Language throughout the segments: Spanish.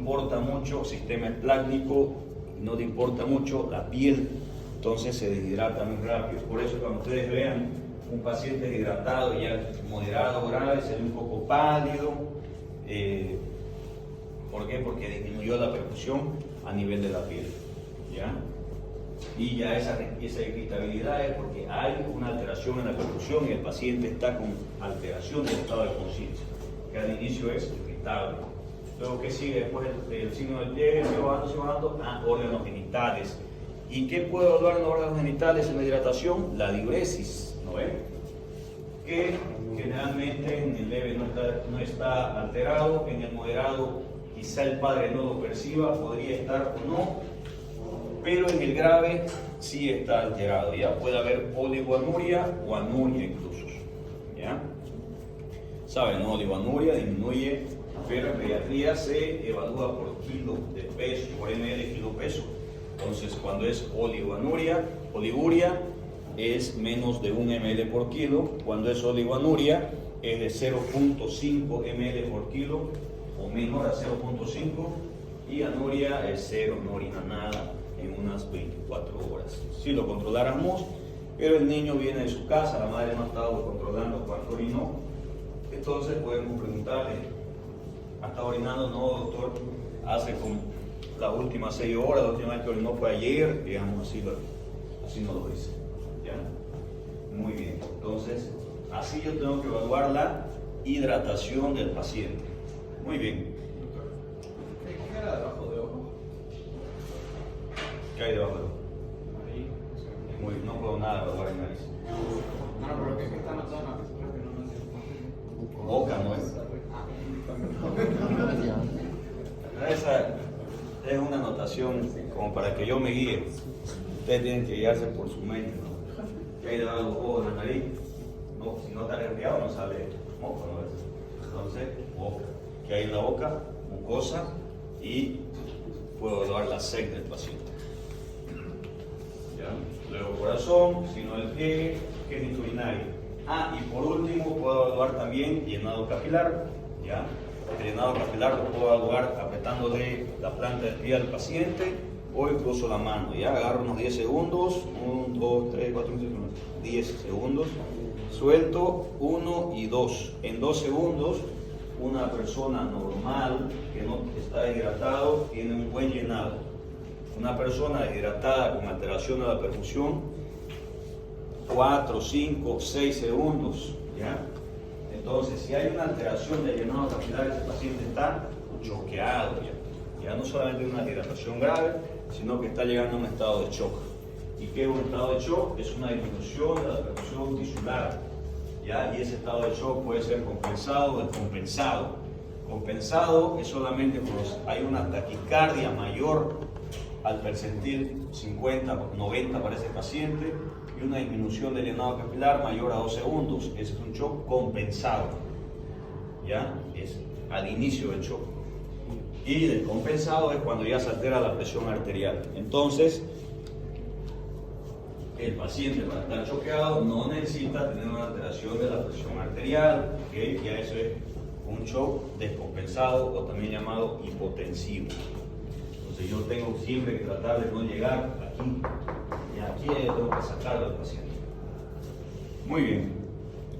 importa mucho sistema esplácnico, no te importa mucho la piel, entonces se deshidrata muy rápido. Por eso cuando ustedes vean un paciente deshidratado ya moderado, grave, se ve un poco pálido. ¿Por qué? Porque disminuyó la perfusión a nivel de la piel, ¿ya? Y ya esa irritabilidad es porque hay una alteración en la perfusión y el paciente está con alteración del estado de conciencia, que al inicio es irritable. Luego, ¿qué sigue después del signo del pliegue? Se va bajando a órganos genitales. ¿Y qué puede evaluar en los órganos genitales en la hidratación? La diuresis, ¿no ven? Que generalmente en el leve no está alterado, en el moderado quizá el padre no lo perciba, podría estar o no, pero en el grave sí está alterado, ya puede haber oligoanuria o anuria incluso, ¿ya? Saben, ¿no? Oligoanuria disminuye, pero en pediatría se evalúa por kilo de peso, por ml kilo peso. Entonces, cuando es oliguria es menos de 1 ml por kilo, cuando es oligoanuria es de 0.5 ml por kilo o menor a 0.5, y anuria es 0, no orina nada en unas 24 horas. Si lo controláramos, pero el niño viene de su casa, la madre no ha estado controlando cuánto orinó, entonces podemos preguntarle, ¿ha estado orinando? No, doctor, hace como las últimas 6 horas, la última vez que orinó fue ayer, digamos, así nos lo dice, ¿ya? Muy bien, entonces así yo tengo que evaluar la hidratación del paciente. Muy bien. ¿Qué era debajo de ojo? ¿Qué hay debajo de ojo? Ahí. Muy bien, no puedo nada evaluar en nariz. No, pero que está en la zona, creo que no Boca no es. Esa es una anotación como para que yo me guíe. Ustedes tienen que guiarse por su mente, ¿no? ¿Qué hay debajo de los ojos de la nariz? No, si no está resfriado no sale moco, ¿no es? Entonces, boca. ¿Qué hay en la boca? Mucosa, y puedo evaluar la sed del paciente. ¿Ya? Luego corazón, signo del pliegue, genito urinario. Y por último puedo evaluar también llenado capilar. ¿Ya? El llenado capilar lo puedo evaluar apretándole la planta del pie al paciente o incluso la mano. ¿Ya? Agarro unos 10 segundos, 1, 2, 3, 4, 5, 10 segundos, suelto 1 y 2. En 2 segundos, una persona normal que no está deshidratado tiene un buen llenado. Una persona deshidratada con alteración de la perfusión, 4, 5, 6 segundos, ¿ya? Entonces, si hay una alteración del llenado capilar, ese paciente está choqueado, ya no solamente una deshidratación grave, sino que está llegando a un estado de shock. ¿Y qué es un estado de shock? Es una disminución de la perfusión tisular, ¿ya? Y ese estado de shock puede ser compensado o descompensado. Compensado es solamente cuando hay una taquicardia mayor al percentil 50 o 90 para ese paciente, y una disminución del llenado capilar mayor a 2 segundos. Ese es un shock compensado, ¿ya? Es al inicio del shock. Y descompensado es cuando ya se altera la presión arterial. Entonces, el paciente, para estar choqueado, no necesita tener una alteración de la presión arterial, ¿okay? Ya eso es un shock descompensado o también llamado hipotensivo. Entonces yo tengo siempre que tratar de no llegar aquí, y aquí tengo que sacarlo al paciente. Muy bien,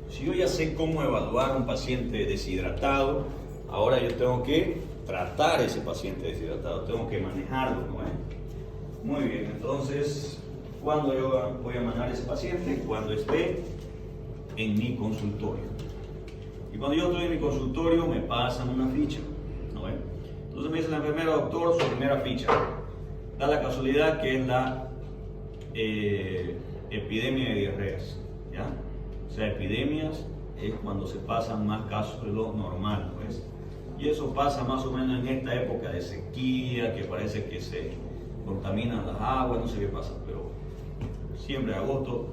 si yo ya sé cómo evaluar a un paciente deshidratado, ahora yo tengo que tratar a ese paciente deshidratado, tengo que manejarlo, ¿no? Muy bien, entonces, ¿cuándo yo voy a manejar a ese paciente? Cuando esté en mi consultorio. Y cuando yo estoy en mi consultorio me pasan una ficha, ¿no? Entonces me dice la enfermera: doctor, su primera ficha. Da la casualidad que es la epidemia de diarreas, ¿ya? O sea, epidemias es cuando se pasan más casos de lo normal, ¿ves? Y eso pasa más o menos en esta época de sequía, que parece que se contaminan las aguas, no sé qué pasa, pero siempre agosto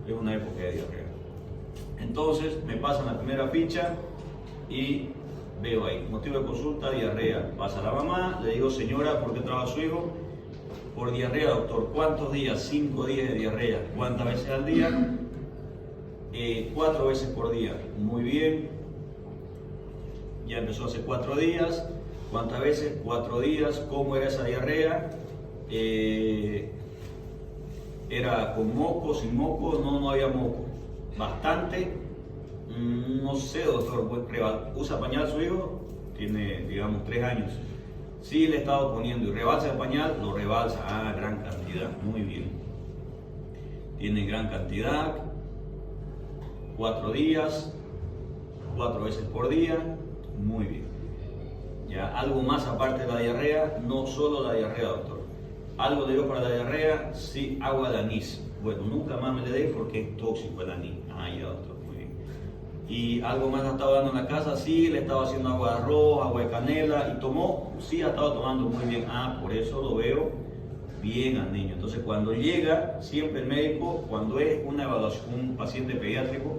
es una época de diarrea. Entonces me pasan la primera ficha y veo ahí, motivo de consulta, diarrea. Pasa la mamá, le digo: señora, ¿por qué trabaja su hijo? Por diarrea, doctor. ¿Cuántos días? 5 días de diarrea. ¿Cuántas veces al día? 4 veces por día. Muy bien. Ya empezó hace 4 días. ¿Cuántas veces? 4 días. ¿Cómo era esa diarrea? ¿Era con moco, sin moco? No había moco. Bastante. No sé, doctor, ¿usa pañal su hijo? Tiene, digamos, 3 años. Sí, le he estado poniendo. ¿Y rebalsa el pañal? Lo rebalsa. Ah, gran cantidad. Muy bien. Tiene gran cantidad. 4 días. 4 veces por día. Muy bien. ¿Ya? ¿Algo más aparte de la diarrea? No solo la diarrea, doctor. ¿Algo de yo para la diarrea? Sí, agua de anís. Bueno, nunca más me le dé porque es tóxico el anís. Ah, ya, doctor. Muy bien. ¿Y algo más ha estado dando en la casa? Sí, le estaba haciendo agua de arroz, agua de canela. ¿Y tomó? Sí, ha estado tomando muy bien. Ah, por eso lo veo bien al niño. Entonces, cuando llega, siempre el médico, cuando es una evaluación, un paciente pediátrico,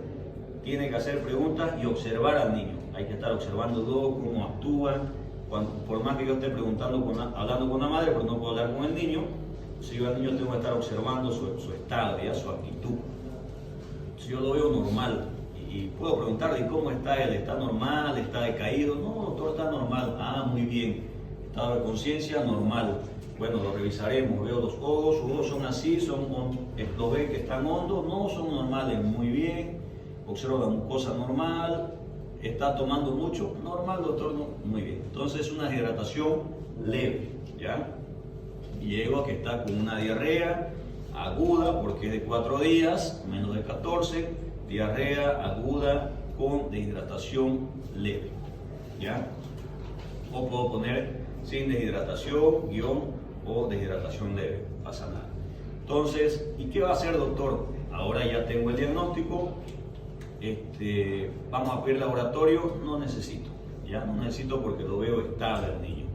tiene que hacer preguntas y observar al niño. Hay que estar observándolo, cómo actúa. Por más que yo esté hablando con la madre, pero no puedo hablar con el niño, si yo al niño tengo que estar observando su estado, ¿ya? Su actitud. Si yo lo veo normal y puedo preguntarle, ¿y cómo está él? ¿Está normal? ¿Está decaído? No, doctor, está normal. Ah, muy bien. Estado de conciencia, normal. Bueno, lo revisaremos. Veo los ojos, sus ojos son así, los ve que están hondos, no son normales. Muy bien. Observo la mucosa normal. ¿Está tomando mucho? Normal, doctor, no. Muy bien. Entonces, una deshidratación leve, ¿ya? Llego a que está con una diarrea aguda, porque es de 4 días, menos de 14, diarrea aguda con deshidratación leve, ¿ya? O puedo poner sin deshidratación, o deshidratación leve, pasa nada. Entonces, ¿y qué va a hacer, doctor? Ahora ya tengo el diagnóstico. Vamos a pedir laboratorio, no necesito, ya no necesito porque lo veo estable el niño.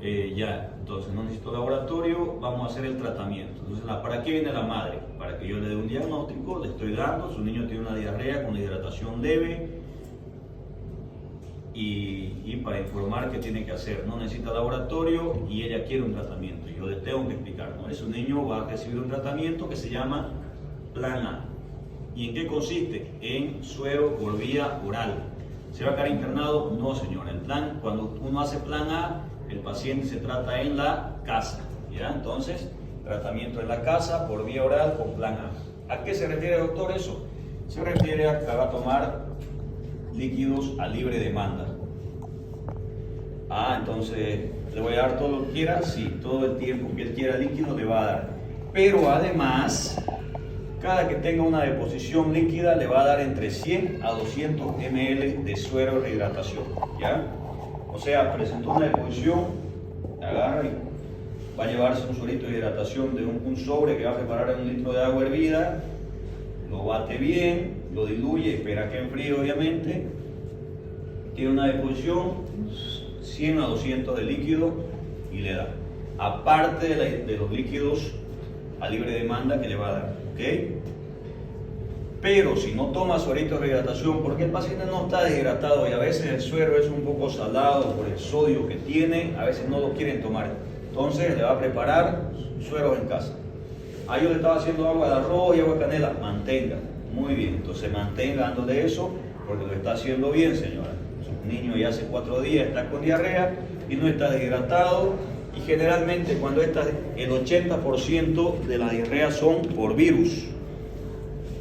Entonces no necesito laboratorio, vamos a hacer el tratamiento. Entonces, ¿para qué viene la madre? Para que yo le dé un diagnóstico, le estoy dando, su niño tiene una diarrea con hidratación leve y para informar qué tiene que hacer. No necesita laboratorio y ella quiere un tratamiento. Yo le tengo que explicar, ¿no? Ese niño va a recibir un tratamiento que se llama Plan A. ¿Y en qué consiste? En suero por vía oral. ¿Se va a quedar internado? No, señora. El plan, cuando uno hace plan A, el paciente se trata en la casa, ¿ya? Entonces, tratamiento en la casa por vía oral con plan A. ¿A qué se refiere, doctor, eso? Se refiere a que va a tomar líquidos a libre demanda. Ah, entonces, ¿le voy a dar todo lo que quiera? Sí, todo el tiempo que él quiera líquido le va a dar. Pero además, cada que tenga una deposición líquida le va a dar entre 100 a 200 ml de suero de rehidratación, ¿ya? O sea, presentó una deposición, agarra y va a llevarse un suerito de hidratación de un sobre que va a preparar en 1 litro de agua hervida, lo bate bien, lo diluye, espera que enfríe obviamente, tiene una deposición, 100 a 200 de líquido y le da. Aparte de los líquidos a libre demanda que le va a dar, ¿ok? Pero si no toma suerito de rehidratación, porque el paciente no está deshidratado y a veces el suero es un poco salado por el sodio que tiene, a veces no lo quieren tomar. Entonces le va a preparar sueros en casa. Ah, yo le estaba haciendo agua de arroz y agua de canela, mantenga. Muy bien, entonces mantenga dándole eso porque lo está haciendo bien, señora. Un niño ya hace 4 días está con diarrea y no está deshidratado. Y generalmente cuando el 80% de las diarreas son por virus.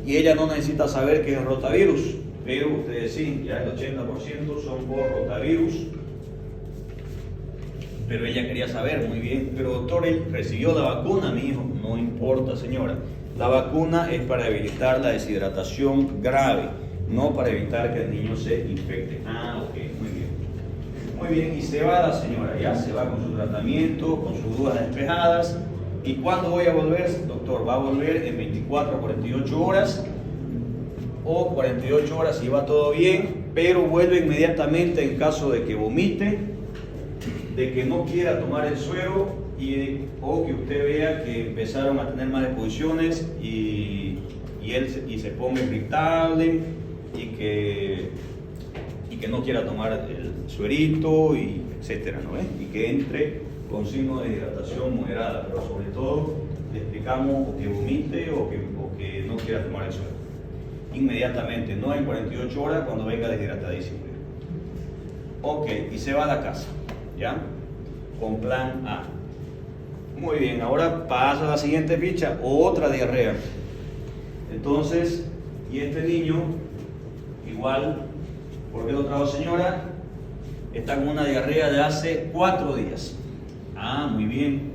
Y ella no necesita saber qué es rotavirus, pero ustedes sí, ya el 80% son por rotavirus. Pero ella quería saber, muy bien, pero doctor, él recibió la vacuna, mi hijo. No importa, señora. La vacuna es para evitar la deshidratación grave, no para evitar que el niño se infecte. Ah, ok, muy bien. Muy bien, y se va la señora, ya se va con su tratamiento, con sus dudas despejadas. ¿Y cuándo voy a volver? Doctor, va a volver en 24 a 48 horas o 48 horas si va todo bien, pero vuelve inmediatamente en caso de que vomite, de que no quiera tomar el suero o que usted vea que empezaron a tener más deposiciones y se ponga irritable y que no quiera tomar el suerito, y etcétera, ¿no? Y que entre con signos de hidratación moderada, pero sobre todo le explicamos o que vomite o que no quiera tomar el suero. Inmediatamente, no en 48 horas cuando venga deshidratadísimo. Ok, y se va a la casa. ¿ya? Con plan A. Muy bien, ahora pasa a la siguiente ficha, otra diarrea. Entonces, y este niño, igual, ¿por qué lo trajo señora? Está con una diarrea de hace 4 días. Ah, muy bien.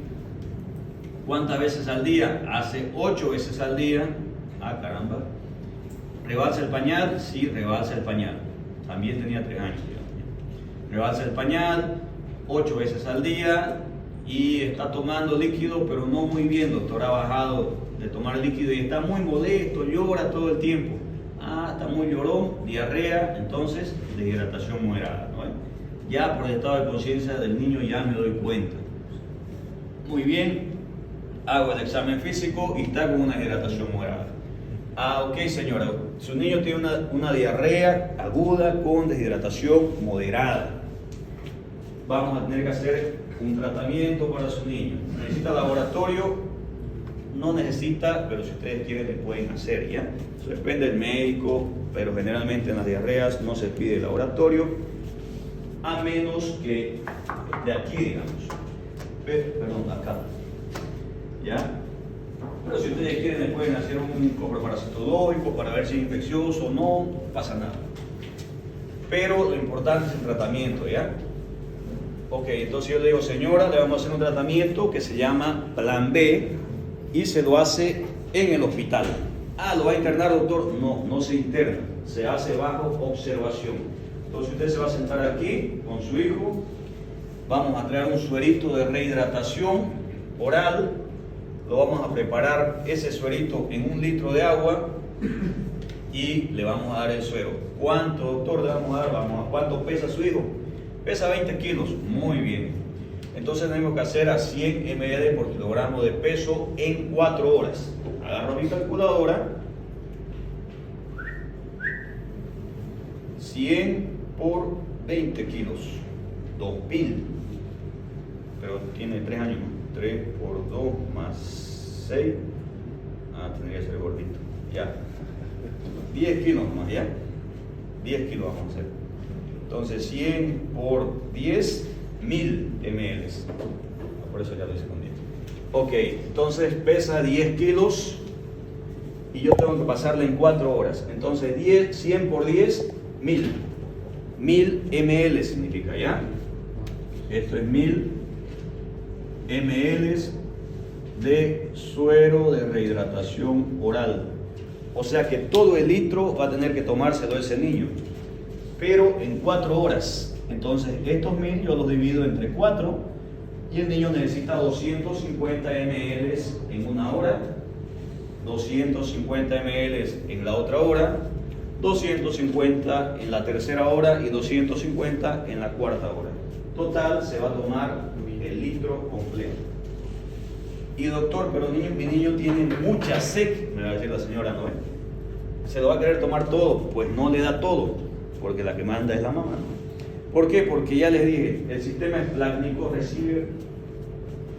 ¿Cuántas veces al día? Hace 8 veces al día. Ah, caramba. ¿Rebalsa el pañal? Sí, rebalsa el pañal. También tenía 3 años. Rebalsa el pañal 8 veces al día y está tomando líquido, pero no muy bien, doctor. Ha bajado de tomar líquido y está muy molesto, llora todo el tiempo. Ah, está muy llorón, diarrea, entonces deshidratación moderada, ¿no? Ya por el estado de conciencia del niño ya me doy cuenta. Muy bien, hago el examen físico y está con una deshidratación moderada. Ah, ok señora, su niño tiene una diarrea aguda con deshidratación moderada. Vamos a tener que hacer un tratamiento para su niño. ¿Necesita laboratorio? No necesita, pero si ustedes quieren le pueden hacer, ¿ya? Eso depende del médico, pero generalmente en las diarreas no se pide laboratorio, a menos que de aquí, digamos. Perdón, acá. ¿Ya? Pero si ustedes quieren le pueden hacer un coproparasitológico para ver si es infeccioso o no, pasa nada. Pero lo importante es el tratamiento, ¿ya? Ok, entonces yo le digo, señora, le vamos a hacer un tratamiento que se llama Plan B y se lo hace en el hospital. Ah, ¿lo va a internar, doctor? No, no se interna, se hace bajo observación. Entonces usted se va a sentar aquí con su hijo, vamos a traer un suerito de rehidratación oral, lo vamos a preparar ese suerito en 1 litro de agua y le vamos a dar el suero. ¿Cuánto, doctor, le vamos a dar? ¿Cuánto pesa su hijo? Pesa 20 kilos, muy bien. Entonces tenemos que hacer a 100 ml por kilogramo de peso en 4 horas. Agarro mi calculadora. 100 por 20 kilos. 2000. Pero tiene 3 años. 3 por 2 más 6. Ah, tendría que ser gordito. Ya. 10 kilos más, ¿ya? 10 kilos vamos a hacer. Entonces 100 por 10, 1000 ml. Por eso ya lo hice con 10. Ok, entonces pesa 10 kilos y yo tengo que pasarle en 4 horas. Entonces 100 por 10, 1000. 1000 ml significa, ¿ya? Esto es 1000 ml de suero de rehidratación oral. O sea que todo el litro va a tener que tomárselo ese niño, pero en 4 horas. Entonces estos 1000 yo los divido entre 4 y el niño necesita 250 ml en 1 hora, 250 ml en la otra hora, 250 en la tercera hora y 250 en la cuarta hora. Total se va a tomar el litro completo. Y doctor, pero mi niño tiene mucha sed, me va a decir la señora Noé. ¿Se lo va a querer tomar todo? Pues no le da todo, porque la que manda es la mamá, ¿no? ¿Por qué? Porque ya les dije, el sistema esplácnico recibe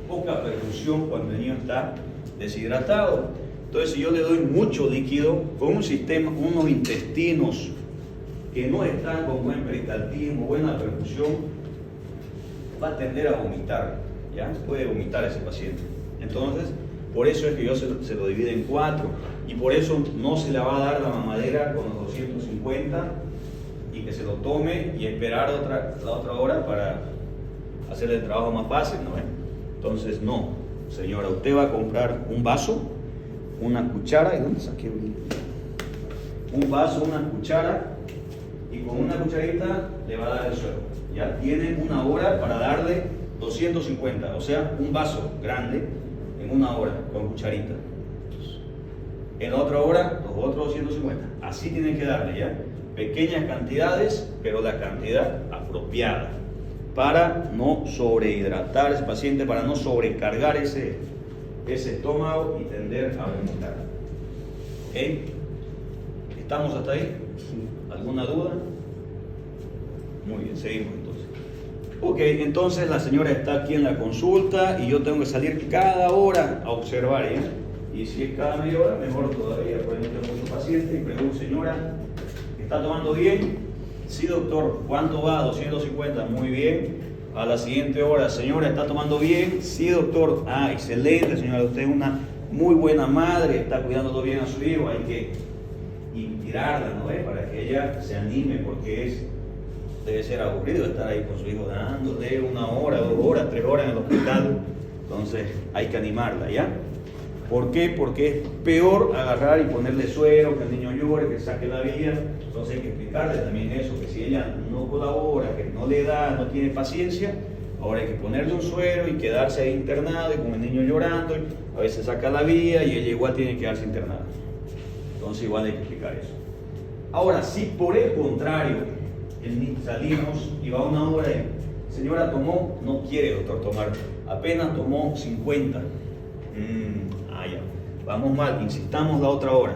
poca perfusión cuando el niño está deshidratado. Entonces, si yo le doy mucho líquido con un sistema, unos intestinos que no están con buen peristaltismo, buena perfusión, va a tender a vomitar, ¿ya? Puede vomitar ese paciente. Entonces, por eso es que yo se lo divido en 4 y por eso no se le va a dar la mamadera con los 250 y que se lo tome y esperar la otra hora para hacer el trabajo más fácil, ¿no? Entonces, no, señora, usted va a comprar un vaso, una cuchara, ¿y dónde saqué? Un vaso, una cuchara, y con una cucharita le va a dar el suero. Ya tiene 1 hora para darle 250, o sea, un vaso grande en 1 hora con cucharita. En la otra hora, los otros 250. Así tienen que darle, ¿ya? Pequeñas cantidades, pero la cantidad apropiada para no sobrehidratar a ese paciente, para no sobrecargar ese estómago y tender a vomitar. ¿Ok? ¿Estamos hasta ahí? ¿Alguna duda? Muy bien, seguimos entonces. Ok, entonces la señora está aquí en la consulta y yo tengo que salir cada hora a observar, ¿ya? Y si es cada media hora, mejor todavía. Por ejemplo, tengo muchos pacientes y pregunto, señora, ¿está tomando bien? Sí, doctor. ¿Cuánto va? 250. Muy bien. A la siguiente hora, señora, ¿está tomando bien? Sí, doctor. Ah, excelente, señora. Usted es una muy buena madre, está cuidando todo bien a su hijo. Hay que inspirarla, ¿no ve? Para que ella se anime, porque debe ser aburrido estar ahí con su hijo dándole 1 hora, 2 horas, 3 horas en el hospital. Entonces hay que animarla, ¿ya? ¿Por qué? Porque es peor agarrar y ponerle suero, que el niño llore, que saque la vía. Entonces hay que explicarle también eso, que si ella no colabora, que no le da, no tiene paciencia, ahora hay que ponerle un suero y quedarse ahí internado y con el niño llorando, y a veces saca la vía y ella igual tiene que quedarse internada. Entonces igual hay que explicar eso. Ahora, si por el contrario salimos y va 1 hora y señora tomó, no quiere doctor tomar, apenas tomó 50. Ya. Vamos mal, insistamos la otra hora.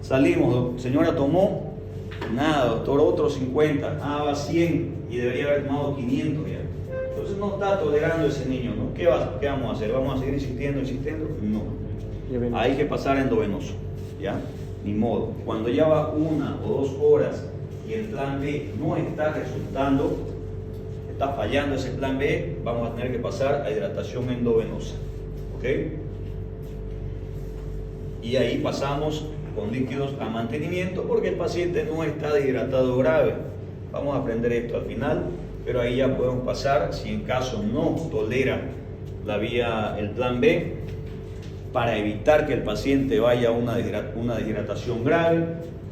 Salimos, señora tomó, nada, doctor, otro 50, va 100 y debería haber tomado 500 ya. Entonces no está tolerando ese niño, ¿no? ¿Qué vamos a hacer? ¿Vamos a seguir insistiendo? No. Hay que pasar endovenoso, ¿ya? Ni modo. Cuando ya va 1 o 2 horas y el plan B no está resultando, está fallando ese plan B, vamos a tener que pasar a hidratación endovenosa, ¿ok? Y ahí pasamos con líquidos a mantenimiento porque el paciente no está deshidratado grave. Vamos a aprender esto al final, pero ahí ya podemos pasar, si en caso no tolera el plan B, para evitar que el paciente vaya a una deshidratación grave,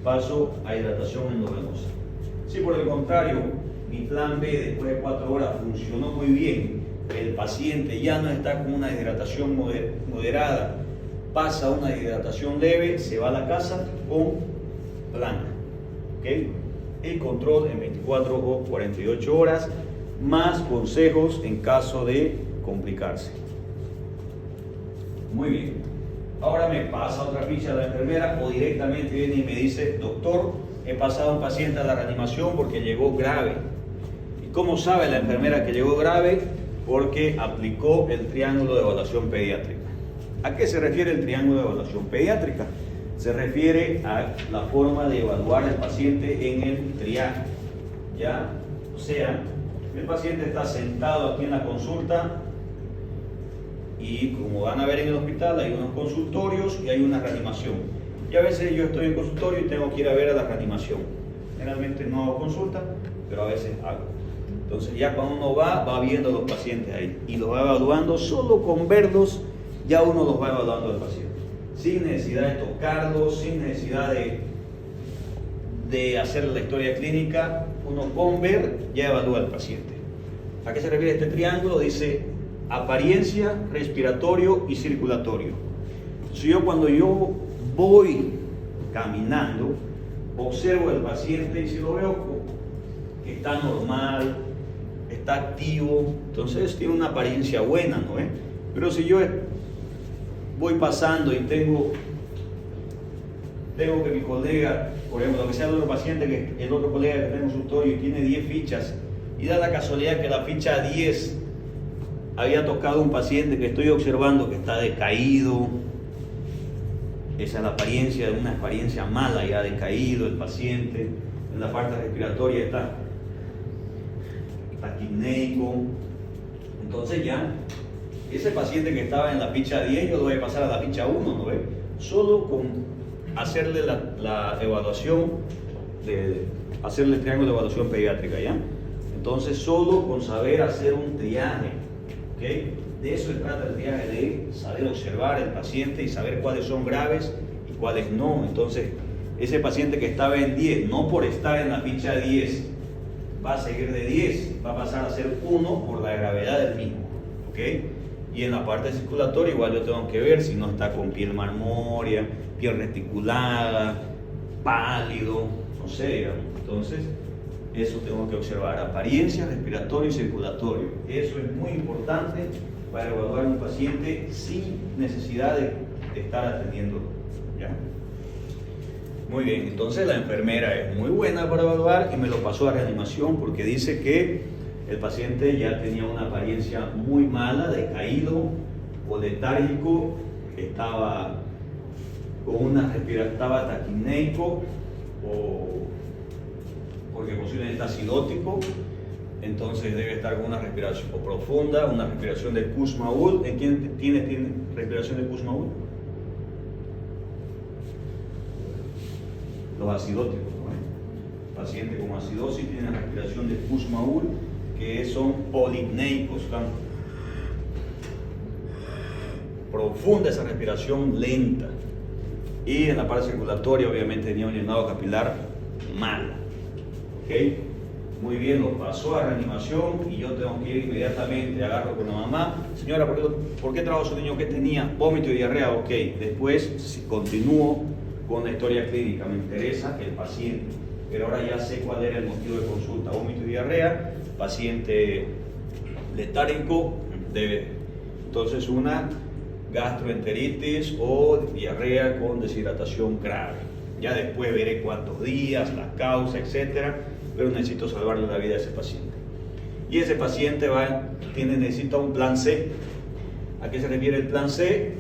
paso a hidratación endovenosa. Si por el contrario mi plan B después de 4 horas funcionó muy bien, el paciente ya no está con una deshidratación moderada, pasa a una deshidratación leve, se va a la casa con plan. ¿Okay? El control en 24 o 48 horas, más consejos en caso de complicarse. Muy bien. Ahora me pasa otra ficha a la enfermera o directamente viene y me dice, doctor, he pasado a un paciente a la reanimación porque llegó grave. ¿Y cómo sabe la enfermera que llegó grave? Porque aplicó el triángulo de evaluación pediátrica. ¿A qué se refiere el triángulo de evaluación pediátrica? Se refiere a la forma de evaluar al paciente en el triaje, ¿ya? O sea, el paciente está sentado aquí en la consulta y como van a ver en el hospital hay unos consultorios y hay una reanimación. Y a veces yo estoy en consultorio y tengo que ir a ver a la reanimación. Generalmente no hago consulta, pero a veces hago. Entonces ya cuando uno va viendo a los pacientes ahí y los va evaluando, solo con verlos ya uno los va evaluando al paciente, sin necesidad de tocarlos, sin necesidad de hacer la historia clínica, uno con ver ya evalúa al paciente. ¿A qué se refiere este triángulo? Dice apariencia, respiratorio y circulatorio. Si cuando yo voy caminando, observo al paciente y si lo veo que está normal, está activo, entonces tiene una apariencia buena, ¿no? Pero si yo voy pasando y tengo que mi colega, por ejemplo, lo que sea el otro paciente, que el otro colega que está en el consultorio y tiene 10 fichas, y da la casualidad que la ficha 10 había tocado un paciente que estoy observando que está decaído, esa es la apariencia, una apariencia mala, ya decaído el paciente, en la parte respiratoria está taquipneico, entonces ya ese paciente que estaba en la ficha 10 yo lo voy a pasar a la ficha 1, ¿no ve? Solo con hacerle la evaluación, hacerle el triángulo de evaluación pediátrica, ¿ya? Entonces solo con saber hacer un triaje, ¿okay? De eso se trata el triaje, de saber observar el paciente y saber cuáles son graves y cuáles no. Entonces ese paciente que estaba en 10, no por estar en la ficha 10, va a seguir de 10, va a pasar a ser 1 por la gravedad del mismo, ¿ok? Y en la parte circulatoria igual yo tengo que ver si no está con piel marmórea, piel reticulada, pálido, no sé, digamos. Entonces, eso tengo que observar, apariencia, respiratorio y circulatorio. Eso es muy importante para evaluar a un paciente sin necesidad de estar atendiéndolo, ¿ya? Muy bien, entonces la enfermera es muy buena para evaluar y me lo pasó a reanimación porque dice que el paciente ya tenía una apariencia muy mala, decaído o letárgico, estaba con estaba taquipneico o porque posiblemente está acidótico. entonces debe estar con una respiración profunda, una respiración de Kussmaul. ¿En quién tiene respiración de Kussmaul? Los acidóticos, ¿no? Pacientes con acidosis tienen respiración de Kussmaul, que son polipneicos, ¿no? Profunda esa respiración lenta. Y en la parte circulatoria, obviamente, tenía un llenado capilar mal. ¿Ok? Muy bien, lo pasó a reanimación y yo tengo que ir inmediatamente, agarro con la mamá. Señora, ¿por qué trajo a su niño que tenía vómito y diarrea? Ok, después si continúo con la historia clínica, me interesa el paciente, pero ahora ya sé cuál era el motivo de consulta. Vómito y diarrea, paciente letárgico, entonces una gastroenteritis o diarrea con deshidratación grave. Ya después veré cuántos días, la causa, etcétera, pero necesito salvarle la vida a ese paciente. Y ese paciente necesita un plan C. ¿A qué se refiere el plan C?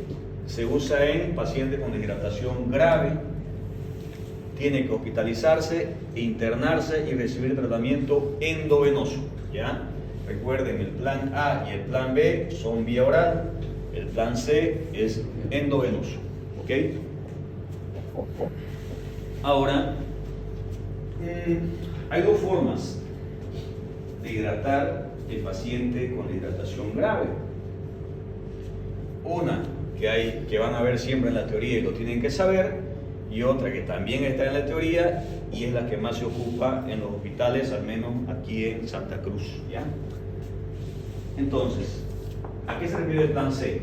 Se usa en pacientes con deshidratación grave, tiene que hospitalizarse, internarse y recibir tratamiento endovenoso. ¿Ya? Recuerden, el plan A y el plan B son vía oral, el plan C es endovenoso. ¿Ok? Ahora, hay dos formas de hidratar el paciente con hidratación grave. Una que van a ver siempre en la teoría y lo tienen que saber, y otra que también está en la teoría y es la que más se ocupa en los hospitales, al menos aquí en Santa Cruz. ¿Ya? Entonces, ¿a qué se refiere el plan C?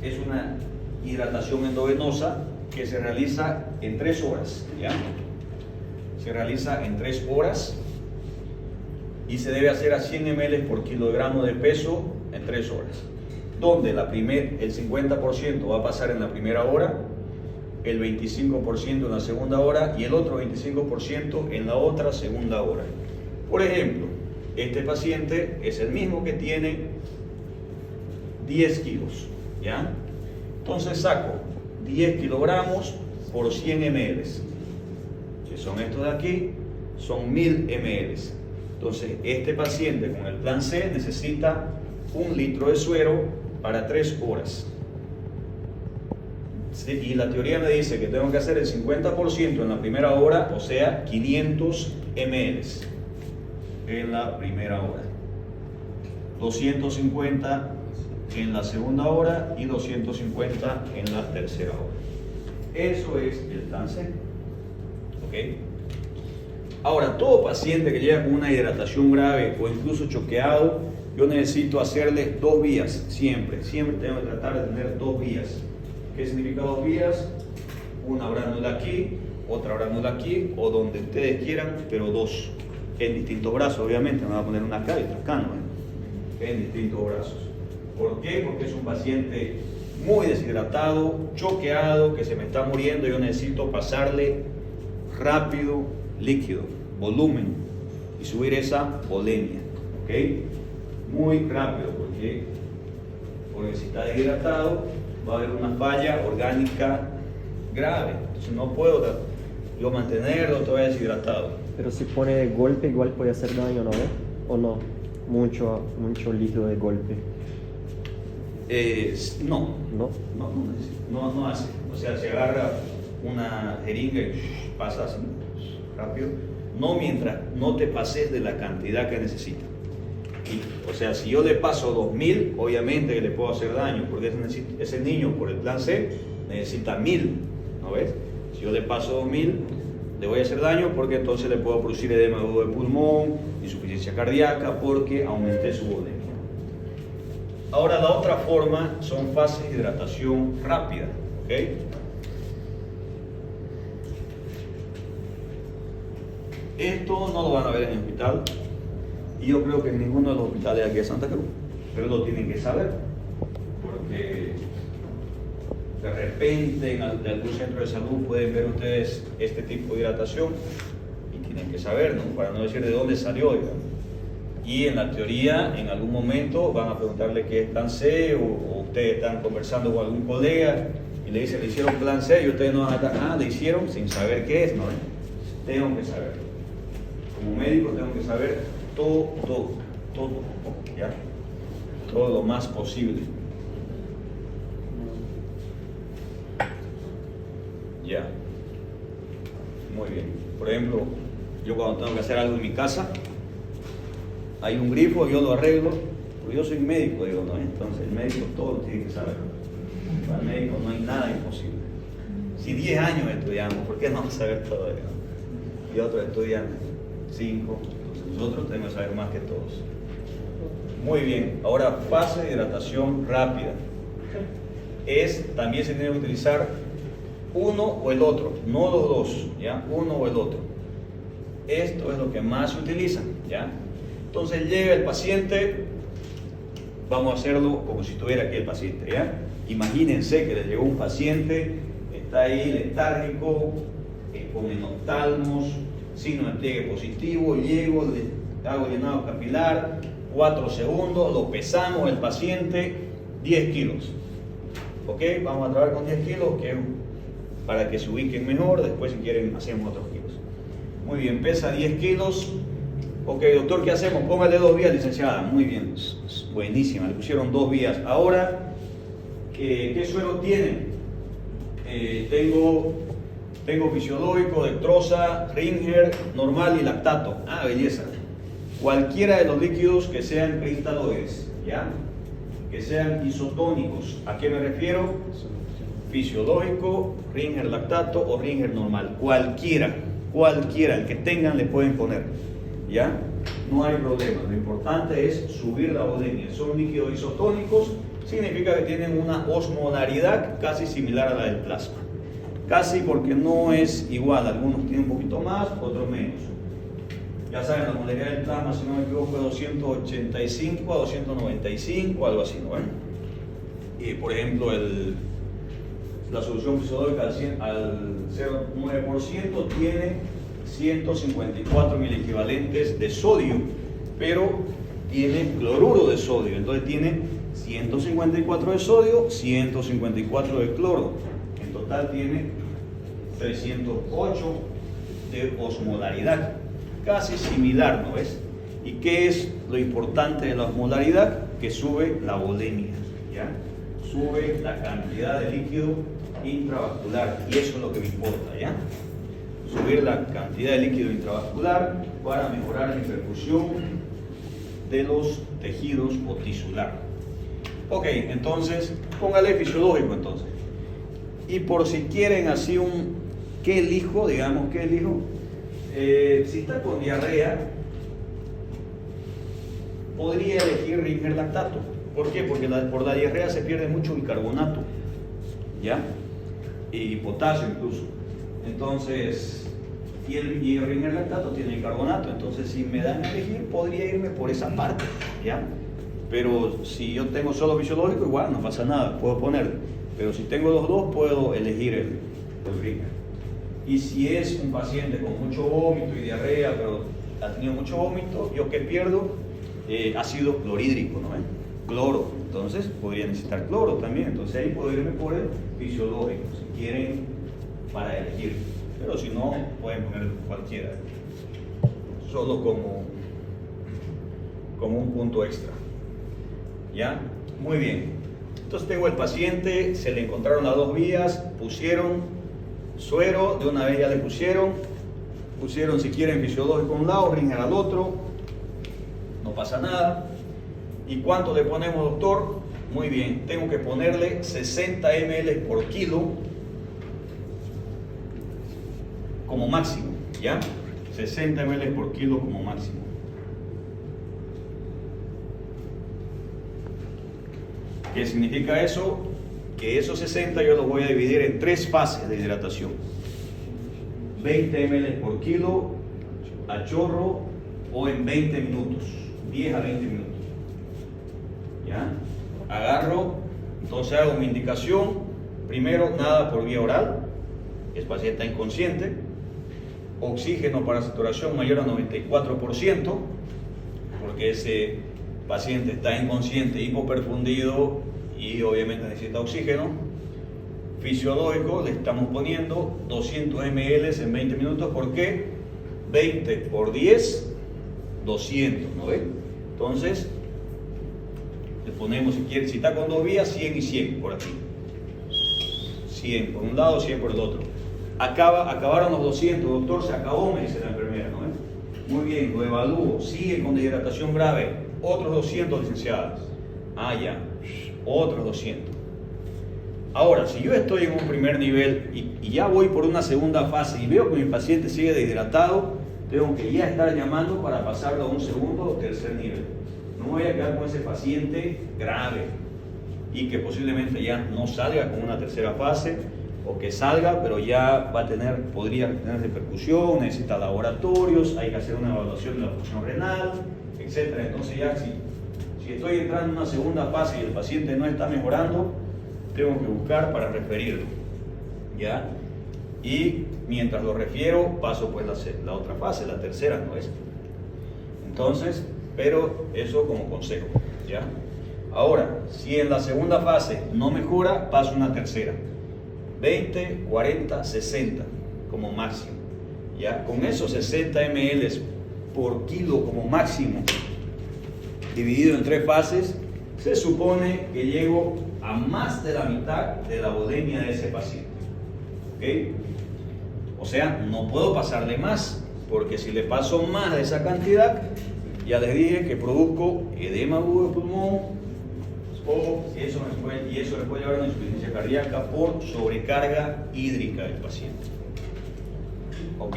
Es una hidratación endovenosa que se realiza en 3 horas. ¿Ya? Se realiza en 3 horas y se debe hacer a 100 ml por kilogramo de peso en 3 horas. Donde el 50% va a pasar en la primera hora, el 25% en la segunda hora y el otro 25% en la otra segunda hora. Por ejemplo, este paciente es el mismo que tiene 10 kilos, ¿ya? Entonces saco 10 kilogramos por 100 ml, que son estos de aquí, son 1000 ml. Entonces este paciente con el plan C necesita 1 litro de suero para 3 horas. Sí, y la teoría me dice que tengo que hacer el 50% en la primera hora, o sea, 500 ml en la primera hora, 250 en la segunda hora y 250 en la tercera hora. Eso es el plan C. ¿Ok? Ahora, todo paciente que llega con una hidratación grave o incluso choqueado, yo necesito hacerle 2 vías, siempre tengo que tratar de tener 2 vías. ¿Qué significa 2 vías? Una bránula aquí, otra bránula aquí, o donde ustedes quieran, pero 2, en distintos brazos, obviamente, me van a poner una acá y otra acá, ¿no? En distintos brazos. ¿Por qué? Porque es un paciente muy deshidratado, choqueado, que se me está muriendo, yo necesito pasarle rápido líquido, volumen, y subir esa volemia, ¿ok? Muy rápido, porque si está deshidratado va a haber una falla orgánica grave, entonces no puedo yo mantenerlo todavía deshidratado. Pero si pone de golpe igual puede hacer daño, ¿no? ¿O no? Mucho líquido de golpe. No hace. O sea, se agarra una jeringa y pasa así rápido. No mientras no te pases de la cantidad que necesita. O sea, si yo le paso 2000, obviamente que le puedo hacer daño, porque ese niño por el plan C necesita 1000, ¿no ves? Si yo le paso 2000, le voy a hacer daño porque entonces le puedo producir edema agudo de pulmón, insuficiencia cardíaca, porque aumenté su volemia. Ahora la otra forma son fases de hidratación rápida, ¿ok? Esto no lo van a ver en el hospital y yo creo que en ninguno de los hospitales aquí de Santa Cruz, pero lo tienen que saber, porque de repente en algún centro de salud pueden ver ustedes este tipo de hidratación y tienen que saber, ¿no? Para no decir de dónde salió, digamos. Y en la teoría, en algún momento van a preguntarle qué es plan C, o ustedes están conversando con algún colega y le dicen, le hicieron plan C y ustedes no van a estar, le hicieron sin saber qué es, ¿no? Tengo que saber. Como médico tengo que saber todo, ¿ya? Todo lo más posible. Ya. Muy bien. Por ejemplo, yo cuando tengo que hacer algo en mi casa, hay un grifo, yo lo arreglo, porque yo soy médico, digo, ¿no? Entonces el médico todo lo tiene que saber. Para el médico no hay nada imposible. Si 10 años estudiamos, ¿por qué no vamos a saber todo? ¿No? Y otros estudian 5, entonces nosotros tenemos que saber más que todos. Muy bien, ahora fase de hidratación rápida. También se tiene que utilizar uno o el otro, no los dos, ¿ya? Uno o el otro. Esto es lo que más se utiliza, ¿ya? Entonces llega el paciente, vamos a hacerlo como si estuviera aquí el paciente, ¿ya? Imagínense que le llegó un paciente, está ahí letárgico, con enoftalmos, signo de pliegue positivo, llego, le hago llenado capilar, 4 segundos, lo pesamos, el paciente, 10 kilos. ¿Ok? Vamos a trabajar con 10 kilos, que es para que se ubiquen mejor, después si quieren hacemos otros kilos. Muy bien, pesa 10 kilos. Ok, doctor, ¿qué hacemos? Póngale 2 vías, licenciada. Muy bien, buenísima, le pusieron 2 vías. Ahora, ¿qué suero tiene? Tengo fisiológico, dextrosa, Ringer, normal y lactato. Ah, belleza. Cualquiera de los líquidos que sean cristaloides, ¿ya? Que sean isotónicos. ¿A qué me refiero? Fisiológico, Ringer lactato o Ringer normal. Cualquiera, el que tengan le pueden poner, ¿ya? No hay problema. Lo importante es subir la volemia. Son líquidos isotónicos, significa que tienen una osmolaridad casi similar a la del plasma. Casi porque no es igual, algunos tienen un poquito más, otros menos. Ya saben, la osmolaridad del plasma, si no me equivoco, es 285 a 295, algo así, ¿no? Y por ejemplo, la solución fisiológica al 0,9% tiene 154 miliequivalentes de sodio, pero tiene cloruro de sodio, entonces tiene 154 de sodio, 154 de cloro. En total tiene 308 de osmolaridad, casi similar, ¿no ves? ¿Y qué es lo importante de la osmolaridad? Que sube la volemia, ¿ya? Sube la cantidad de líquido intravascular, y eso es lo que me importa, ¿ya? Subir la cantidad de líquido intravascular para mejorar la perfusión de los tejidos o tisular. Ok, entonces, póngale fisiológico entonces. Y por si quieren así ¿qué elijo? Digamos, ¿qué elijo? Si está con diarrea, podría elegir Ringer lactato. ¿Por qué? Porque por la diarrea se pierde mucho bicarbonato, ¿ya? Y potasio incluso. Entonces, y el Ringer lactato tiene bicarbonato, entonces si me dan a elegir, podría irme por esa parte, ¿ya? Pero si yo tengo solo fisiológico, igual no pasa nada, puedo poner. Pero si tengo los dos, puedo elegir el Ringer. Y si es un paciente con mucho vómito y diarrea, pero ha tenido mucho vómito, ¿yo qué pierdo? Ácido clorhídrico, ¿no? Cloro, entonces podría necesitar cloro también, entonces ahí puedo irme por el fisiológico, si quieren, para elegir. Pero si no, pueden poner cualquiera, solo como un punto extra. ¿Ya? Muy bien. Entonces tengo el paciente, se le encontraron las 2 vías, pusieron suero, de una vez ya le pusieron si quieren fisiológico a un lado, Ringer al otro, no pasa nada. ¿Y cuánto le ponemos, doctor? Muy bien, tengo que ponerle 60 ml por kilo como máximo, ¿ya? 60 ml por kilo como máximo. ¿Qué significa eso? Que esos 60 yo los voy a dividir en 3 fases de hidratación. 20 ml por kilo a chorro o en 20 minutos, 10 a 20 minutos. ¿Ya? Agarro, entonces hago mi indicación. Primero, nada por vía oral, el paciente está inconsciente. Oxígeno para saturación mayor a 94%, porque ese paciente está inconsciente, hipoperfundido y obviamente necesita oxígeno. Fisiológico, le estamos poniendo 200 ml en 20 minutos, ¿por qué? 20 por 10, 200, ¿no ven? Entonces, le ponemos, si está con dos vías, 100 y 100 por aquí. 100 por un lado, 100 por el otro. Acabaron los 200, doctor, se acabó, me dice la enfermera, ¿no ven? Muy bien, lo evalúo, sigue con deshidratación grave, otros 200, licenciadas. Ah, ya, otros 200. Ahora, si yo estoy en un primer nivel y ya voy por una segunda fase y veo que mi paciente sigue deshidratado, tengo que ya estar llamando para pasarlo a un segundo o tercer nivel. No me voy a quedar con ese paciente grave y que posiblemente ya no salga con una tercera fase, o que salga, pero ya podría tener repercusión, necesita laboratorios, hay que hacer una evaluación de la función renal, etc. Entonces ya si estoy entrando en una segunda fase y el paciente no está mejorando, tengo que buscar para referirlo, ¿ya? Y mientras lo refiero, paso pues la otra fase, la tercera, ¿no es? Entonces, pero eso como consejo, ¿ya? Ahora, si en la segunda fase no mejora, paso una tercera. 20, 40, 60 como máximo, ¿ya? Con esos 60 ml por kilo como máximo, dividido en 3 fases, se supone que llego a más de la mitad de la volemia de ese paciente, ¿ok? O sea, no puedo pasarle más, porque si le paso más de esa cantidad, ya les dije que produzco edema agudo de pulmón, y eso me puede llevar a una insuficiencia cardíaca por sobrecarga hídrica del paciente. ¿Ok?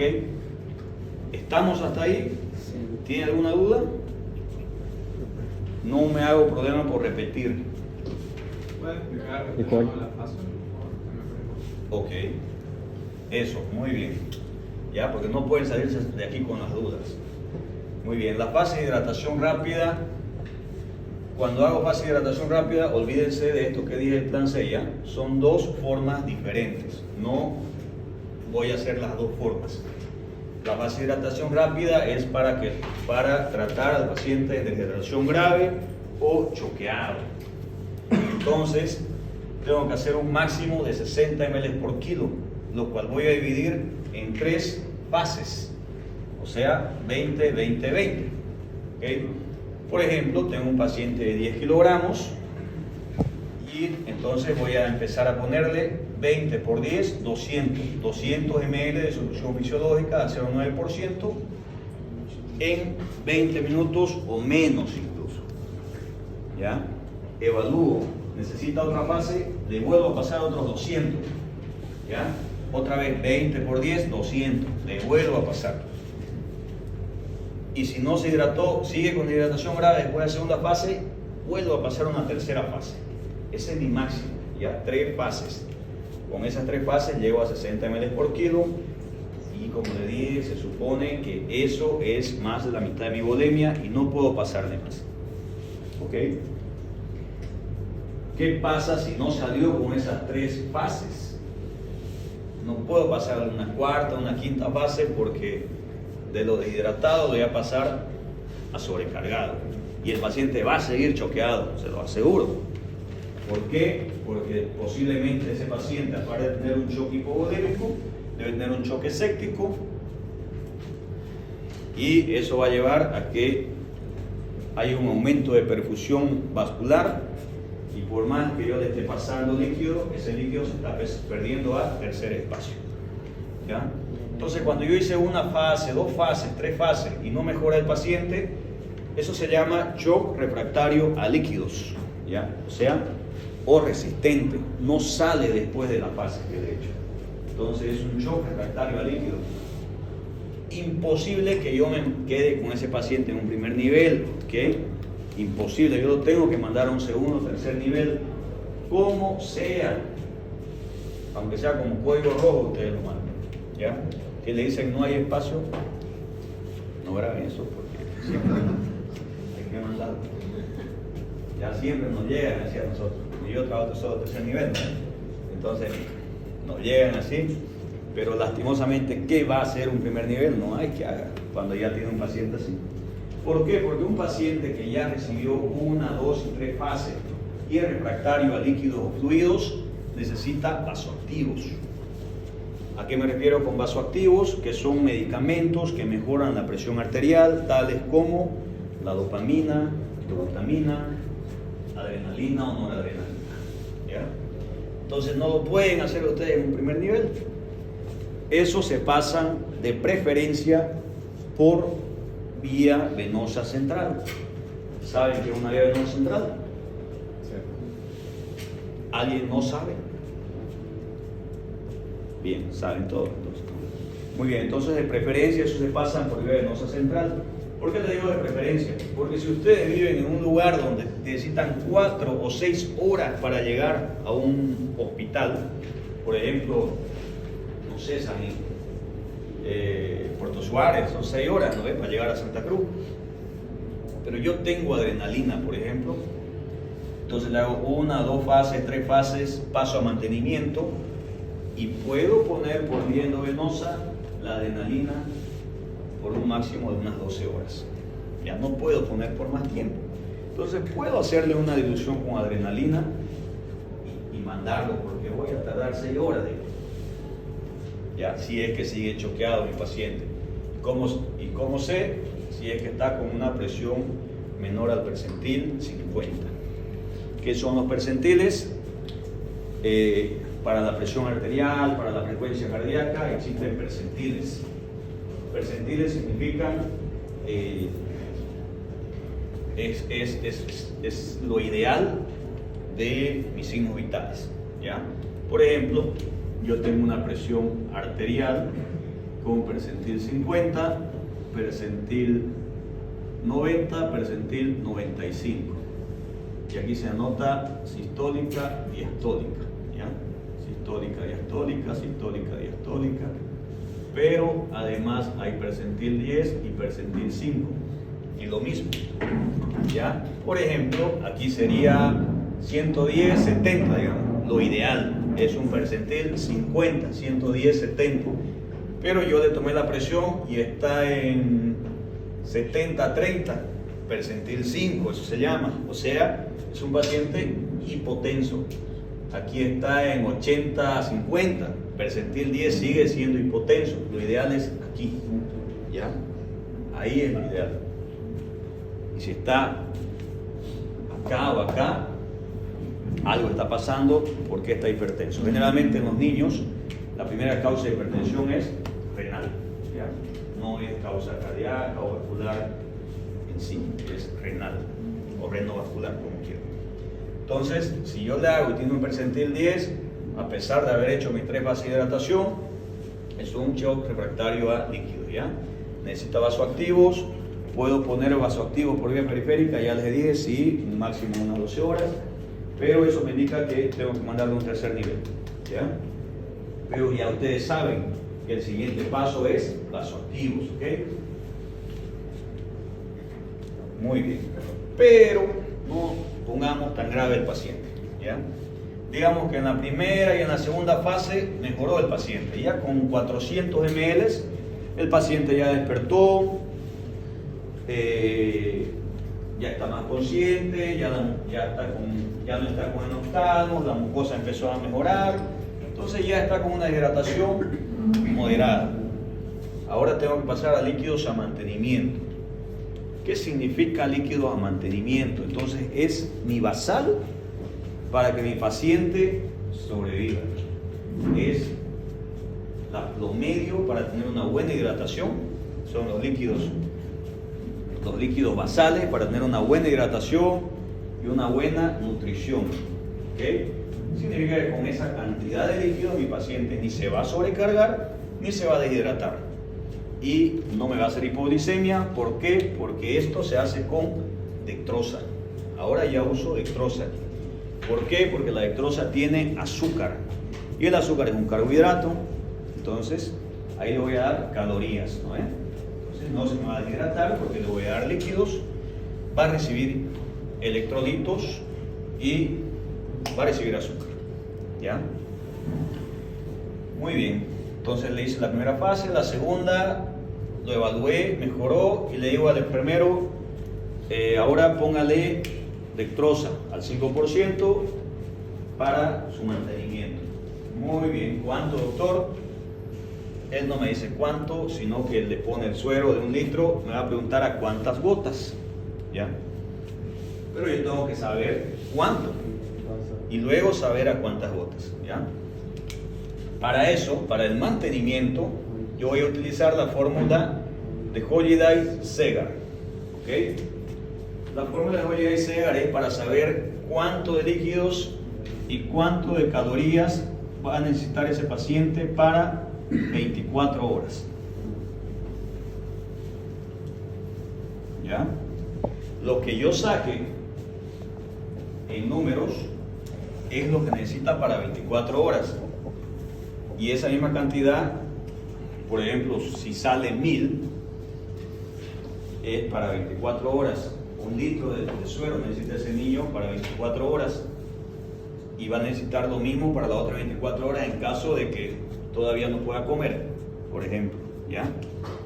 ¿Estamos hasta ahí? ¿Tiene alguna duda? No me hago problema por repetir. ¿Puede explicar ¿Y cuál? la fase? Ok. Eso, muy bien. Ya, porque no pueden salirse de aquí con las dudas. Muy bien, la fase de hidratación rápida. Cuando hago fase de hidratación rápida, olvídense de esto que dije el plan C, ¿ya? Son 2 formas diferentes. No voy a hacer las 2 formas. La fase de hidratación rápida es para tratar al paciente de deshidratación grave o choqueado. Entonces, tengo que hacer un máximo de 60 ml por kilo, lo cual voy a dividir en 3 fases. O sea, 20, 20, 20. ¿Okay? Por ejemplo, tengo un paciente de 10 kilogramos y entonces voy a empezar a ponerle 20 por 10, 200 ml de solución fisiológica al 0,9% en 20 minutos o menos incluso. ¿Ya? Evalúo, necesita otra fase, le vuelvo a pasar otros 200. ¿Ya? Otra vez 20 por 10, 200, le vuelvo a pasar. Y si no se hidrató, sigue con hidratación grave después de la segunda fase, vuelvo a pasar a una tercera fase. Ese es mi máximo, ya 3 fases. Con esas 3 fases llego a 60 ml por kilo y como le dije, se supone que eso es más de la mitad de mi volemia y no puedo pasarle más. ¿Ok? ¿Qué pasa si no salió con esas 3 fases? No puedo pasar a una cuarta, una quinta fase porque de lo deshidratado voy a pasar a sobrecargado y el paciente va a seguir choqueado, se lo aseguro. ¿Por qué? Porque posiblemente ese paciente, aparte de tener un choque hipovolémico, debe tener un choque séptico y eso va a llevar a que haya un aumento de perfusión vascular y por más que yo le esté pasando líquido, ese líquido se está perdiendo a tercer espacio. ¿Ya? Entonces, cuando yo hice una fase, 2 fases, 3 fases y no mejora el paciente, eso se llama shock refractario a líquidos, ¿ya? O sea, o resistente, no sale después de la fase que le he hecho. Entonces, es un shock refractario a líquidos. Imposible que yo me quede con ese paciente en un primer nivel, ¿ok? Imposible, yo lo tengo que mandar a un segundo o tercer nivel, como sea, aunque sea como código rojo, ustedes lo mandan, ¿ya? Que le dicen no hay espacio, no graben eso porque siempre hay que mandarlo. Ya siempre nos llegan así a nosotros. Y yo trabajo solo tercer nivel, ¿no? Entonces nos llegan así, pero lastimosamente, ¿qué va a hacer un primer nivel? No hay que haga cuando ya tiene un paciente así. ¿Por qué? Porque un paciente que ya recibió 1, 2 y 3 fases y es refractario a líquidos o fluidos necesita vasoactivos. ¿A qué me refiero con vasoactivos? Que son medicamentos que mejoran la presión arterial, tales como la dopamina, glutamina, adrenalina o noradrenalina. ¿Ya? Entonces no lo pueden hacer ustedes en un primer nivel. Eso se pasan de preferencia por vía venosa central. ¿Saben qué es una vía venosa central? ¿Alguien no sabe? Bien, saben todo entonces. Muy bien, entonces de preferencia eso se pasa por vía venosa central. ¿Por qué le digo de preferencia? Porque si ustedes viven en un lugar donde necesitan 4 o 6 horas para llegar a un hospital, por ejemplo, no sé, Puerto Suárez, son 6 horas, ¿no? Para llegar a Santa Cruz. Pero yo tengo adrenalina, por ejemplo, entonces le hago 1, 2 fases, 3 fases, paso a mantenimiento y puedo poner por vía endovenosa la adrenalina por un máximo de unas 12 horas. Ya no puedo poner por más tiempo. Entonces puedo hacerle una dilución con adrenalina y mandarlo, porque voy a tardar 6 horas ya, si es que sigue choqueado mi paciente. ¿Y cómo sé? Si es que está con una presión menor al percentil 50. ¿Qué son los percentiles? Para la presión arterial, para la frecuencia cardíaca, existen percentiles. Percentiles significan es lo ideal de mis signos vitales, ¿ya? Por ejemplo, yo tengo una presión arterial con percentil 50, percentil 90, percentil 95. Y aquí se anota sistólica, diastólica, ¿ya? Sistólica, diastólica, sistólica, diastólica. Pero además hay percentil 10 y percentil 5. Y lo mismo, ¿ya? Por ejemplo, aquí sería 110, 70, digamos. Lo ideal es un percentil 50, 110, 70. Pero yo le tomé la presión y está en 70, 30, percentil 5, eso se llama. O sea, es un paciente hipotenso. Aquí está en 80, 50, percentil 10, sigue siendo hipotenso. Lo ideal es aquí, ¿ya? Ahí es lo ideal. Y si está acá o acá, algo está pasando porque está hipertenso. Generalmente en los niños, la primera causa de hipertensión es renal, ¿ya? No es causa cardíaca o vascular en sí, es renal o renovascular, como quieran. Entonces, si yo le hago y tiene un percentil 10, a pesar de haber hecho mis 3 fases de hidratación, es un shock refractario a líquido, ¿ya? Necesita vasoactivos, puedo poner vasoactivos por vía periférica, ya les dije, sí, máximo unas 12 horas, pero eso me indica que tengo que mandarle un tercer nivel, ¿ya? Pero ya ustedes saben que el siguiente paso es vasoactivos, ¿ok? Muy bien, pero no pongamos tan grave el paciente, ¿ya? Digamos que en la primera y en la segunda fase mejoró el paciente, ya con 400 ml el paciente ya despertó, ya está más consciente, ya no está con enoctanos, la mucosa empezó a mejorar, entonces ya está con una hidratación moderada. Ahora tengo que pasar a líquidos a mantenimiento. ¿Qué significa líquidos a mantenimiento? Entonces es mi basal para que mi paciente sobreviva. Es lo medio para tener una buena hidratación, son los líquidos basales para tener una buena hidratación y una buena nutrición. ¿Okay? Significa que con esa cantidad de líquido mi paciente ni se va a sobrecargar ni se va a deshidratar y no me va a hacer hipoglicemia. ¿Por qué? Porque esto se hace con dextrosa. Ahora ya uso dextrosa. ¿Por qué? Porque la dextrosa tiene azúcar y el azúcar es un carbohidrato, entonces ahí le voy a dar calorías, ¿no? Entonces no se me va a deshidratar porque le voy a dar líquidos, va a recibir electrolitos y va a recibir azúcar, ¿ya? Muy bien, entonces le hice la primera fase, la segunda lo evalué, mejoró y le digo al enfermero, ahora póngale dextrosa al 5% para su mantenimiento. Muy bien, ¿cuánto, doctor? él no me dice cuánto, sino que él le pone el suero de 1 litro, me va a preguntar a cuántas gotas, ¿ya? Pero yo tengo que saber cuánto y luego saber a cuántas gotas, ¿ya? Para eso, para el mantenimiento, yo voy a utilizar la fórmula de Holiday-Segar, ¿ok? La fórmula de Holiday-Segar es para saber cuánto de líquidos y cuánto de calorías va a necesitar ese paciente para 24 horas. ¿Ya? Lo que yo saque en números es lo que necesita para 24 horas. Y esa misma cantidad, por ejemplo, si sale 1000, es para 24 horas. 1 litro de suero necesita ese niño para 24 horas. Y va a necesitar lo mismo para las otras 24 horas en caso de que todavía no pueda comer, por ejemplo, ¿ya?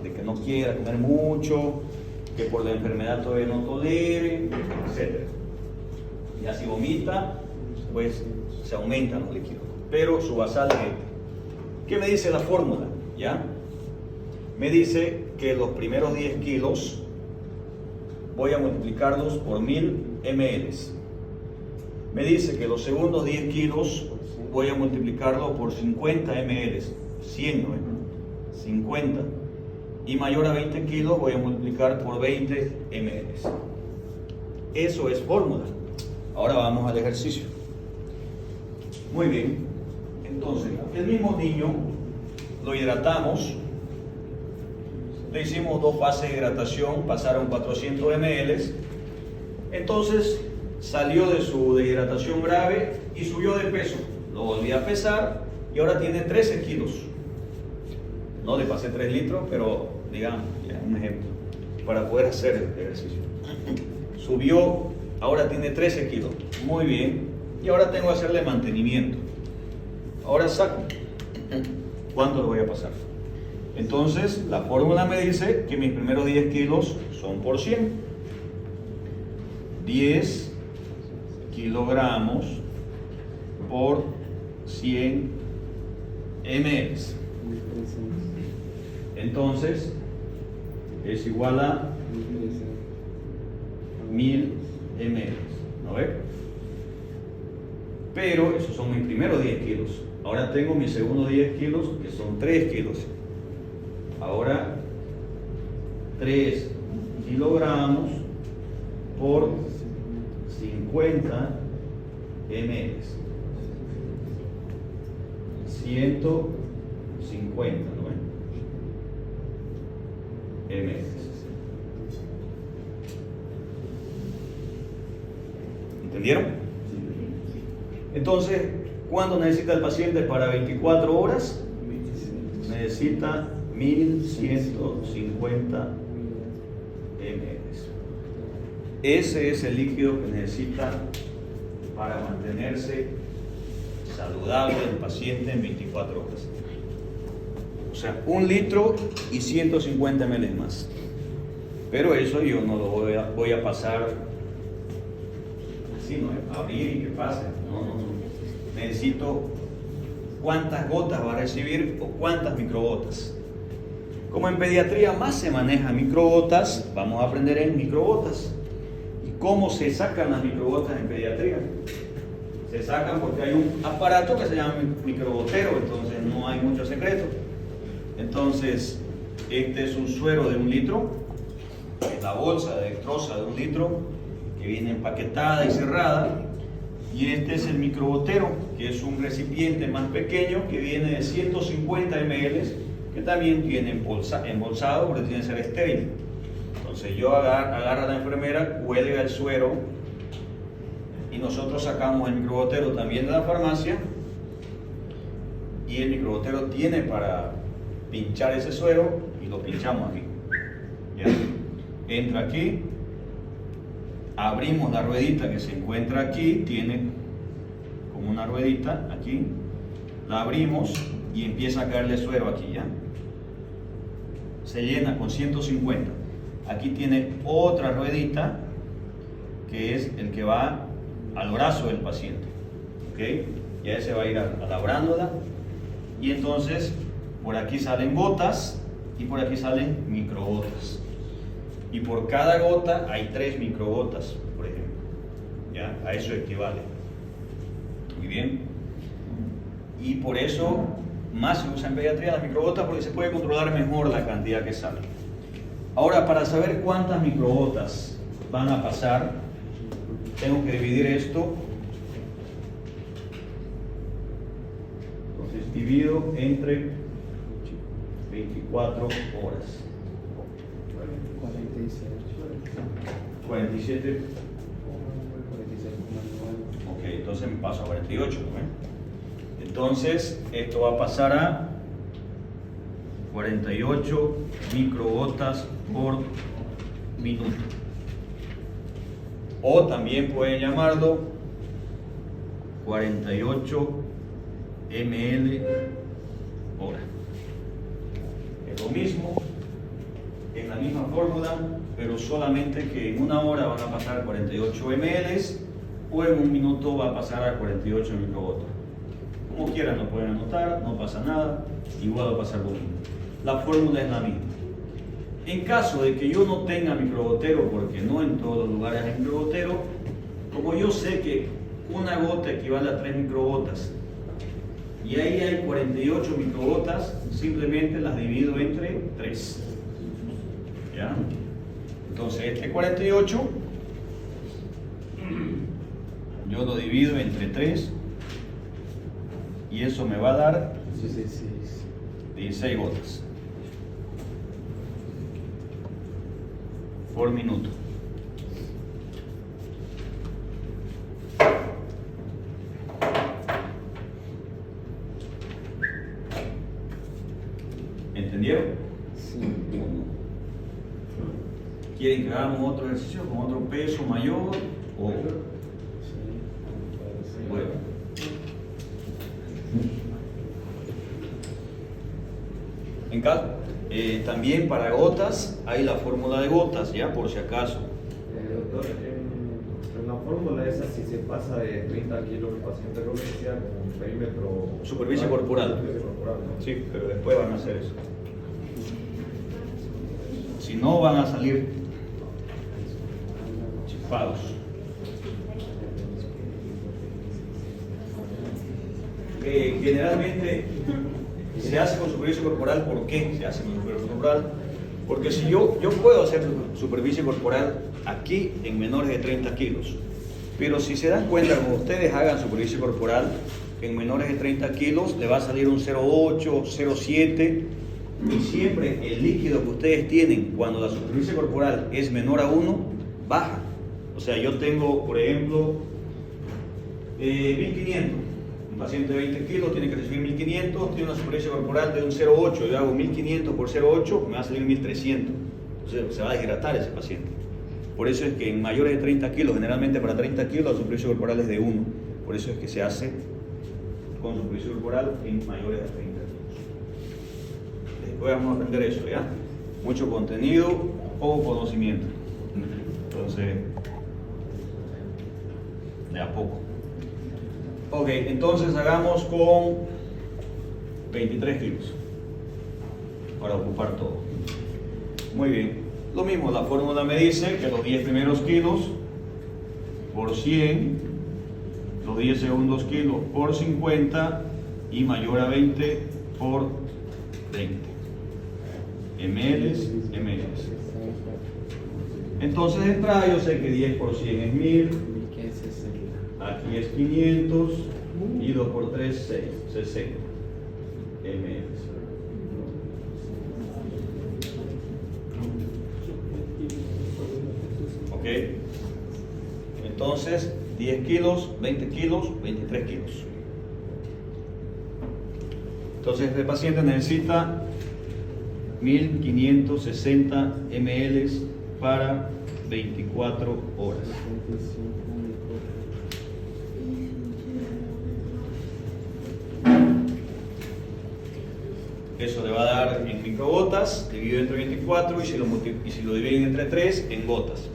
De que no quiera comer mucho, que por la enfermedad todavía no tolere, etc. Ya si vomita, pues se aumentan los líquidos. Pero su basal es este. ¿Qué me dice la fórmula? ¿Ya? Me dice que los primeros 10 kilos voy a multiplicarlos por 1000 ml. Me dice que los segundos 10 kilos voy a multiplicarlo por 50 ml, 100, ¿no? 50. Y mayor a 20 kilos voy a multiplicar por 20 ml. Eso es fórmula. Ahora vamos al ejercicio. Muy bien. Entonces, el mismo niño lo hidratamos. Le hicimos 2 fases de hidratación, pasaron 400 ml. Entonces, salió de su deshidratación grave y subió de peso. Lo volví a pesar y ahora tiene 13 kilos. No le pasé 3 litros, pero digamos, ya un ejemplo, para poder hacer el ejercicio. Subió, ahora tiene 13 kilos. Muy bien. Y ahora tengo que hacerle mantenimiento. Ahora saco. ¿Cuánto le voy a pasar? Entonces, la fórmula me dice que mis primeros 10 kilos son por 100. 10 kilogramos por 100 ml. Entonces es igual a 1000 ml, ¿no ve? Pero esos son mis primeros 10 kilos. Ahora tengo mis segundos 10 kilos, que son 3 kilos. Ahora 3 kilogramos por 50 ml. 150, ¿no ven? Ml. ¿Entendieron? Entonces, ¿cuánto necesita el paciente para 24 horas? Necesita 1150 ml. Ese es el líquido que necesita para mantenerse saludable el paciente en 24 horas. O sea, 1 litro y 150 ml más. Pero eso yo no lo voy a pasar así, ¿no? Abrir y que pase. No. Necesito cuántas gotas va a recibir o cuántas microgotas. Como en pediatría más se maneja microgotas, vamos a aprender en microgotas. ¿Y cómo se sacan las microgotas en pediatría? Se sacan porque hay un aparato que se llama microgotero, entonces no hay mucho secreto. Entonces, este es un suero de 1 litro, es la bolsa de dextrosa de 1 litro, que viene empaquetada y cerrada. Y este es el microgotero, que es un recipiente más pequeño que viene de 150 ml, que también viene embolsado, pero tiene que ser estéril. Entonces yo agarra a la enfermera, cuelga el suero y nosotros sacamos el microgotero también de la farmacia, y el microgotero tiene para pinchar ese suero y lo pinchamos aquí. ¿Ya? Entra aquí, abrimos la ruedita que se encuentra aquí, tiene como una ruedita aquí, la abrimos y empieza a caerle suero aquí, ¿ya? Se llena con 150. Aquí tiene otra ruedita que es el que va al brazo del paciente, ¿ok? Ya ese va a ir a la bránula y entonces por aquí salen gotas y por aquí salen microgotas. Y por cada gota hay 3 microgotas, por ejemplo. ¿Ya? A eso equivale. Muy bien. Y por eso más se usa en pediatría las microgotas, porque se puede controlar mejor la cantidad que sale. Ahora, para saber cuántas microgotas van a pasar, tengo que dividir esto. Entonces divido entre 24 horas. 47. Ok, entonces me paso a 48. ¿no? Entonces esto va a pasar a 48 microgotas por minuto. O también pueden llamarlo 48 ml hora. Es lo mismo, es la misma fórmula, pero solamente que en una hora van a pasar 48 ml o en un minuto va a pasar a 48 microgotas. Como quieran lo pueden anotar, no pasa nada, igual va a pasar lo mismo. La fórmula es la misma. En caso de que yo no tenga microgotero, porque no en todos los lugares hay microgotero, como yo sé que una gota equivale a 3 microgotas y ahí hay 48 microgotas, simplemente las divido entre 3. ¿Ya? Entonces este 48 yo lo divido entre 3 y eso me va a dar 16 gotas por minuto. ¿Entendieron? Sí. ¿Quieren que hagamos otro ejercicio con otro peso mayor? O... Bueno. En caso, también para gotas hay la fórmula de gotas, ya por si acaso. Doctor, en la fórmula esa, si se pasa de 30 kilos, el paciente lo que sea con un perímetro. Superficie corporal. Superficie corporal, ¿no? Sí, pero después van a hacer eso. Si no, van a salir chispados. Generalmente se hace con superficie corporal. ¿Por qué se hace con superficie corporal? Porque si yo puedo hacer superficie corporal aquí en menores de 30 kilos, pero si se dan cuenta, cuando ustedes hagan superficie corporal en menores de 30 kilos, le va a salir un 0,8, 0,7, y siempre el líquido que ustedes tienen cuando la superficie corporal es menor a 1, baja. O sea, yo tengo, por ejemplo, 1500. Un paciente de 20 kilos tiene que recibir 1500, tiene una superficie corporal de un 0,8. Yo hago 1500 por 0,8, me va a salir 1300. Entonces se va a deshidratar ese paciente. Por eso es que en mayores de 30 kilos, generalmente para 30 kilos, la superficie corporal es de 1. Por eso es que se hace con superficie corporal en mayores de 30 kilos. Después vamos a aprender eso, ¿ya? Mucho contenido, poco conocimiento. Entonces, de a poco. Ok, entonces hagamos con 23 kilos para ocupar todo. Muy bien. Lo mismo, la fórmula me dice que los 10 primeros kilos por 100, los 10 segundos kilos por 50 y mayor a 20 por 20. ml. Entonces de entrada yo sé que 10 por 100 es 1000. Aquí es 500 y 2 por 3, 6, 60 ml. Ok. Entonces 10 kilos, 20 kilos, 23 kilos. Entonces este paciente necesita 1560 ml para 24 horas. Eso le va a dar en microgotas, dividido entre 24, y si lo dividen entre 3, en gotas.